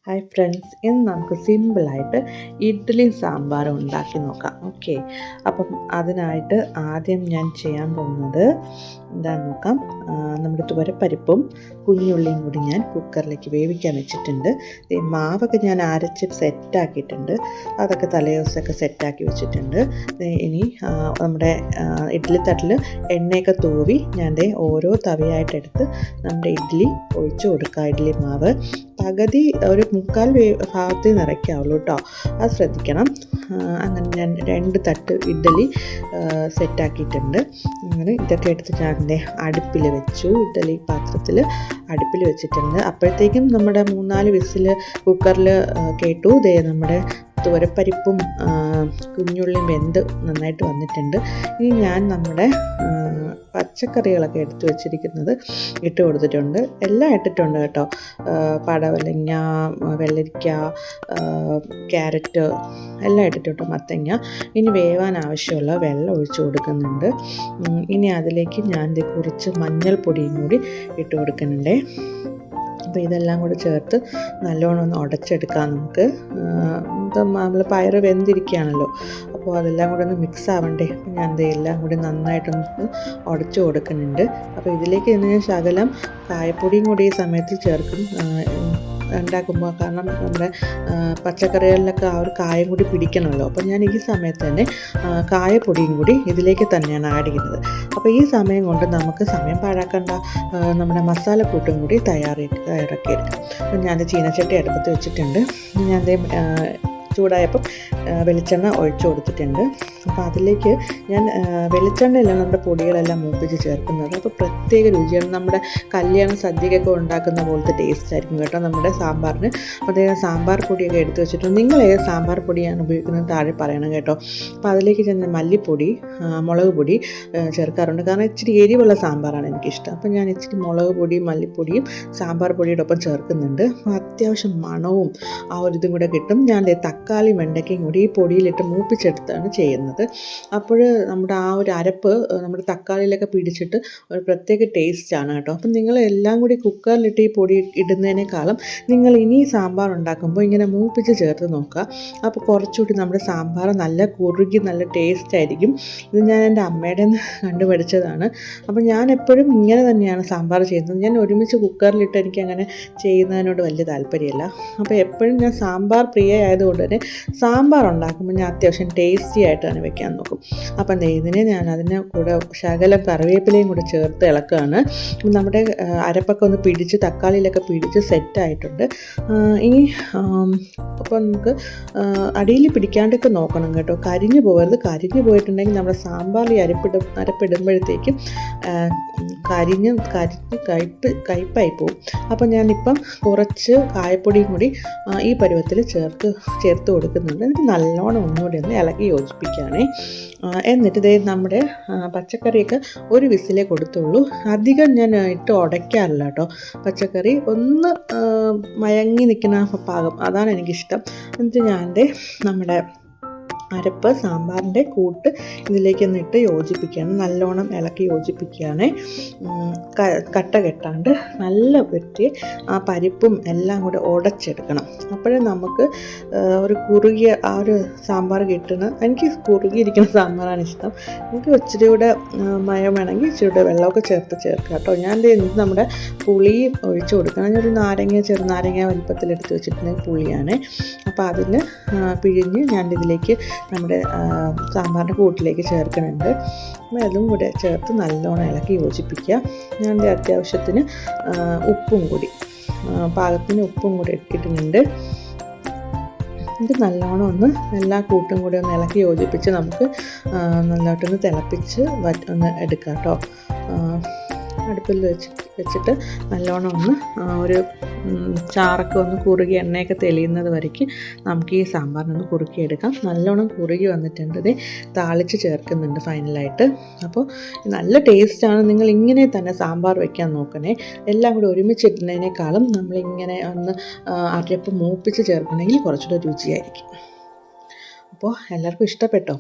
Hi friends, ഇന്ന് നമുക്ക് സിമ്പിളായിട്ട് ഇഡ്ഡലിയും സാമ്പാറും ഉണ്ടാക്കി നോക്കാം. ഓക്കെ, അപ്പം അതിനായിട്ട് ആദ്യം ഞാൻ ചെയ്യാൻ പോകുന്നത് എന്താണെന്ന് നോക്കാം. നമ്മുടെ തുവരപ്പരിപ്പും കുഞ്ഞുള്ളിയും കൂടി ഞാൻ കുക്കറിലേക്ക് വേവിക്കാൻ വെച്ചിട്ടുണ്ട്. മാവൊക്കെ ഞാൻ അരച്ച് സെറ്റാക്കിയിട്ടുണ്ട്. അതൊക്കെ തലേദിവസമൊക്കെ സെറ്റാക്കി വെച്ചിട്ടുണ്ട്. ഇനി നമ്മുടെ ഇഡ്ഡലി തട്ടിൽ എണ്ണയൊക്കെ തൂവി ഞാൻ ഓരോ തവിയായിട്ടെടുത്ത് നമ്മുടെ ഇഡ്ഡലി ഒഴിച്ചു കൊടുക്കുക. ഇഡ്ഡലി മാവ് പകുതി ഒരു മുക്കാൽ ഭാഗത്ത് നിറയ്ക്കാവുള്ളൂ കേട്ടോ, അത് ശ്രദ്ധിക്കണം. അങ്ങനെ ഞാൻ 2 തട്ട് ഇഡ്ഡലി സെറ്റാക്കിയിട്ടുണ്ട്. അങ്ങനെ ഇതൊക്കെ എടുത്തിട്ട് ഞാൻ അടുപ്പിൽ വെച്ചു. ഇഡ്ഡലി പാത്രത്തിൽ അടുപ്പിൽ വെച്ചിട്ടുണ്ട്. അപ്പോഴത്തേക്കും നമ്മുടെ 3-4 വിസിൽ കുക്കറിൽ കേട്ടു. നമ്മുടെ തുവരപ്പരിപ്പും കുഞ്ഞുള്ളിയും വെന്ത് നന്നായിട്ട് വന്നിട്ടുണ്ട്. ഇനി ഞാൻ നമ്മുടെ പച്ചക്കറികളൊക്കെ എടുത്തു വെച്ചിരിക്കുന്നത് ഇട്ട് കൊടുത്തിട്ടുണ്ട്. എല്ലാം ഇട്ടിട്ടുണ്ട് കേട്ടോ. പടവലങ്ങ, വെള്ളരിക്ക, ക്യാരറ്റ് എല്ലാം ഇട്ടിട്ടുണ്ട്, മത്തങ്ങ. ഇനി വേവാൻ ആവശ്യമുള്ള വെള്ളം ഒഴിച്ചു കൊടുക്കുന്നുണ്ട്. ഇനി അതിലേക്ക് ഞാൻ കുറച്ച് മഞ്ഞൾപ്പൊടിയും കൂടി ഇട്ട് കൊടുക്കുന്നുണ്ട്. അപ്പോൾ ഇതെല്ലാം കൂടി ചേർത്ത് നല്ലോണം ഒന്ന് ഉടച്ചെടുക്കാം നമുക്ക്. നമ്മൾ പയറ് വെന്തിരിക്കുകയാണല്ലോ, അപ്പോൾ അതെല്ലാം കൂടി ഒന്ന് മിക്സ് ആവണ്ടേ. ഞാൻ എല്ലാം കൂടി നന്നായിട്ടൊന്ന് ഉടച്ചു കൊടുക്കുന്നുണ്ട്. അപ്പോൾ ഇതിലേക്ക് ഞാൻ ശകലം കായപ്പൊടിയും കൂടി ഈ സമയത്ത് ചേർക്കും ഉണ്ടാക്കുമ്പോൾ. കാരണം നമ്മുടെ പച്ചക്കറികളിലൊക്കെ ആ ഒരു കായം കൂടി പിടിക്കണമല്ലോ. അപ്പോൾ ഞാൻ ഈ സമയത്ത് തന്നെ കായപ്പൊടിയും കൂടി ഇതിലേക്ക് തന്നെയാണ് ആഡ് ചെയ്യുന്നത്. അപ്പോൾ ഈ സമയം കൊണ്ട് നമുക്ക് സമയം പാഴാക്കേണ്ട. നമ്മുടെ മസാലക്കൂട്ടും കൂടി തയ്യാറാക്കിയെടുക്കാം. അപ്പോൾ ഞാൻ ചീനച്ചട്ടി അടുപ്പത്ത് വെച്ചിട്ടുണ്ട്. ഞാൻ ചൂടായപ്പം വെളിച്ചെണ്ണ ഒഴിച്ചു കൊടുത്തിട്ടുണ്ട്. അപ്പോൾ അതിലേക്ക് ഞാൻ വെളിച്ചെണ്ണയെല്ലാം നമ്മുടെ പൊടികളെല്ലാം മൂപ്പിച്ച് ചേർക്കുന്നത്. അപ്പോൾ പ്രത്യേക രുചിയാണ്. നമ്മുടെ കല്യാണ സദ്യക്കൊക്കെ ഉണ്ടാക്കുന്ന പോലത്തെ ടേസ്റ്റ് ആയിരിക്കും കേട്ടോ നമ്മുടെ സാമ്പാറിന്. അപ്പോൾ സാമ്പാർ പൊടിയൊക്കെ എടുത്ത് വെച്ചിട്ടുണ്ട്. നിങ്ങൾ ഏത് സാമ്പാർ പൊടിയാണ് ഉപയോഗിക്കുന്നത് താഴെ പറയണം കേട്ടോ. അപ്പോൾ അതിലേക്ക് ഞാൻ മല്ലിപ്പൊടി, മുളക് പൊടി ചേർക്കാറുണ്ട്. കാരണം ഇച്ചിരി എരിവുള്ള സാമ്പാറാണ് എനിക്കിഷ്ടം. അപ്പോൾ ഞാൻ ഇച്ചിരി മുളക് പൊടിയും മല്ലിപ്പൊടിയും സാമ്പാർ പൊടിയുടെ ഒപ്പം ചേർക്കുന്നുണ്ട്. അത്യാവശ്യം മണവും ആ ഒരു ഇതും കൂടെ കിട്ടും. ഞാൻ തക്കാളി വെണ്ടയ്ക്കയും കൂടി ഈ പൊടിയിലിട്ട് മൂപ്പിച്ചെടുത്താണ് ചെയ്യുന്നത്. അപ്പോൾ നമ്മുടെ ആ ഒരു അരപ്പ് നമ്മുടെ തക്കാളിയിലൊക്കെ പിടിച്ചിട്ട് ഒരു പ്രത്യേക ടേസ്റ്റാണ് കേട്ടോ. അപ്പം നിങ്ങൾ എല്ലാം കൂടി കുക്കറിലിട്ട് ഈ പൊടി ഇടുന്നതിനേക്കാളും നിങ്ങൾ ഇനി സാമ്പാർ ഉണ്ടാക്കുമ്പോൾ ഇങ്ങനെ മൂപ്പിച്ച് ചേർത്ത് നോക്കുക. അപ്പോൾ കുറച്ചുകൂടി നമ്മുടെ സാമ്പാർ നല്ല കുറുകി നല്ല ടേസ്റ്റ് ആയിരിക്കും. ഇത് ഞാൻ എൻ്റെ അമ്മയുടെ നിന്ന് കണ്ടുപഠിച്ചതാണ്. അപ്പോൾ ഞാൻ എപ്പോഴും ഇങ്ങനെ തന്നെയാണ് സാമ്പാർ ചെയ്യുന്നത്. ഞാൻ ഒരുമിച്ച് കുക്കറിലിട്ട് എനിക്കങ്ങനെ ചെയ്യുന്നതിനോട് വലിയ താല്പര്യമില്ല. അപ്പോൾ എപ്പോഴും ഞാൻ സാമ്പാർ പ്രിയ ആയതുകൊണ്ട് തന്നെ സാമ്പാർ ഉണ്ടാക്കുമ്പോൾ ഞാൻ അത്യാവശ്യം ടേസ്റ്റി ആയിട്ടാണ് വെക്കാൻ നോക്കും. അപ്പം ഇതിനെ ഞാൻ അതിന് കൂടെ ശകലം കറിവേപ്പിലയും കൂടെ ചേർത്ത് ഇളക്കുകയാണ്. നമ്മുടെ അരപ്പൊക്കെ ഒന്ന് പിടിച്ച് തക്കാളിയിലൊക്കെ പിടിച്ച് സെറ്റായിട്ടുണ്ട്. ഇനി അപ്പോൾ നമുക്ക് അടിയിൽ പിടിക്കാണ്ടൊക്കെ നോക്കണം കേട്ടോ, കരിഞ്ഞു പോകരുത്. കരിഞ്ഞു പോയിട്ടുണ്ടെങ്കിൽ നമ്മുടെ സാമ്പാറിൽ അരപ്പിടുമ്പോഴത്തേക്കും കയ്പ്പായി പോവും. അപ്പോൾ ഞാനിപ്പം കുറച്ച് കായപ്പൊടിയും കൂടി ഈ പരുവത്തിൽ ചേർത്ത് കൊടുക്കുന്നുണ്ട്. എന്നിട്ട് നല്ലോണം ഒന്നുകൂടി ഒന്ന് ഇളക്കി യോജിപ്പിക്കുകയാണേ. എന്നിട്ട് നമ്മുടെ പച്ചക്കറിയൊക്കെ ഒരു വിസിലേ കൊടുത്തുള്ളൂ. അധികം ഞാൻ ഇട്ട് ഉടയ്ക്കാറില്ല കേട്ടോ. പച്ചക്കറി ഒന്ന് മയങ്ങി നിൽക്കുന്ന പാകം, അതാണ് എനിക്കിഷ്ടം. എന്നിട്ട് ഞാൻ നമ്മുടെ അരപ്പ് സാമ്പാറിൻ്റെ കൂട്ട് ഇതിലേക്കൊന്ന് ഇട്ട് യോജിപ്പിക്കുകയാണ്. നല്ലോണം ഇളക്കി യോജിപ്പിക്കുകയാണ്. കട്ട കെട്ടാണ്ട് നല്ല വൃത്തി ആ പരിപ്പും എല്ലാം കൂടെ ഉടച്ചെടുക്കണം. അപ്പോഴേ നമുക്ക് ഒരു കുറുകിയ ആ ഒരു സാമ്പാർ കിട്ടുന്ന. എനിക്ക് കുറുകിയിരിക്കുന്ന സാമ്പാറാണ് ഇഷ്ടം. എനിക്ക് ഇച്ചിരി കൂടെ മയം വേണമെങ്കിൽ ഇച്ചിരി കൂടെ വെള്ളമൊക്കെ ചേർക്കാം കേട്ടോ. ഞാൻ നമ്മുടെ പുളി ഒഴിച്ചു കൊടുക്കണം. ഞാനൊരു ചെറുനാരങ്ങ വലിപ്പത്തിലെടുത്ത് വെച്ചിട്ടുണ്ടെങ്കിൽ പുളിയാണ്. അപ്പോൾ അതിന് പിഴിഞ്ഞ് ഞാൻ ഇതിലേക്ക് നമ്മുടെ സാമ്പാറിൻ്റെ കൂട്ടിലേക്ക് ചേർക്കുന്നുണ്ട്. അപ്പോൾ അതും കൂടെ ചേർത്ത് നല്ലോണം ഇളക്കി യോജിപ്പിക്കുക. ഞാൻ അത്യാവശ്യത്തിന് ഉപ്പും കൂടി പാകത്തിന് ഉപ്പും കൂടി ഇട്ടിട്ടുണ്ട്. ഇത് നല്ലോണം ഒന്ന് എല്ലാ കൂട്ടും കൂടി ഒന്ന് ഇളക്കി യോജിപ്പിച്ച് നമുക്ക് നന്നായിട്ടൊന്ന് തിളപ്പിച്ച് ഒന്ന് എടുക്കാം കേട്ടോ. അടുപ്പിൽ വെച്ചിട്ട് നല്ലോണം ഒന്ന് ഒരു ചാറൊക്കെ ഒന്ന് കുറുകി എണ്ണയൊക്കെ തെളിയുന്നത് വരയ്ക്ക് നമുക്ക് ഈ സാമ്പാറിനൊന്ന് കുറുക്കിയെടുക്കാം. നല്ലോണം കുറുകി വന്നിട്ടുണ്ട്. താളിച്ച് ചേർക്കുന്നുണ്ട് ഫൈനലായിട്ട്. അപ്പോൾ നല്ല ടേസ്റ്റാണ്. നിങ്ങൾ ഇങ്ങനെ തന്നെ സാമ്പാർ വയ്ക്കാൻ നോക്കണേ. എല്ലാം കൂടി ഒരുമിച്ചിടുന്നതിനേക്കാളും നമ്മളിങ്ങനെ ഒന്ന് അരപ്പ് മൂപ്പിച്ച് ചേർക്കണമെങ്കിൽ കുറച്ചുകൂടെ രുചിയായിരിക്കും. അപ്പോൾ എല്ലാവർക്കും ഇഷ്ടപ്പെട്ടോ?